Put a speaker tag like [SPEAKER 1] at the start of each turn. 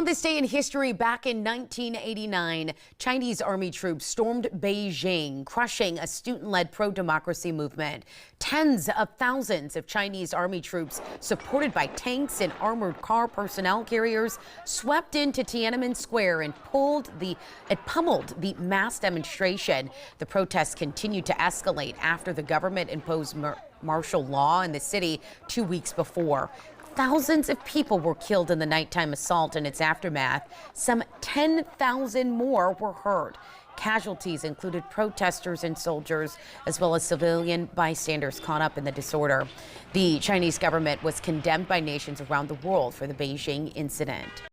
[SPEAKER 1] this day in history, back in 1989, Chinese army troops stormed Beijing, crushing a student-led pro-democracy movement. Tens of thousands of Chinese army troops, supported by tanks and armored car personnel carriers, swept into Tiananmen Square and pummeled the mass demonstration. The protests continued to escalate after the government imposed martial law in the city 2 weeks before. Thousands of people were killed in the nighttime assault and its aftermath. Some 10,000 more were hurt. Casualties included protesters and soldiers, as well as civilian bystanders caught up in the disorder. The Chinese government was condemned by nations around the world for the Beijing incident.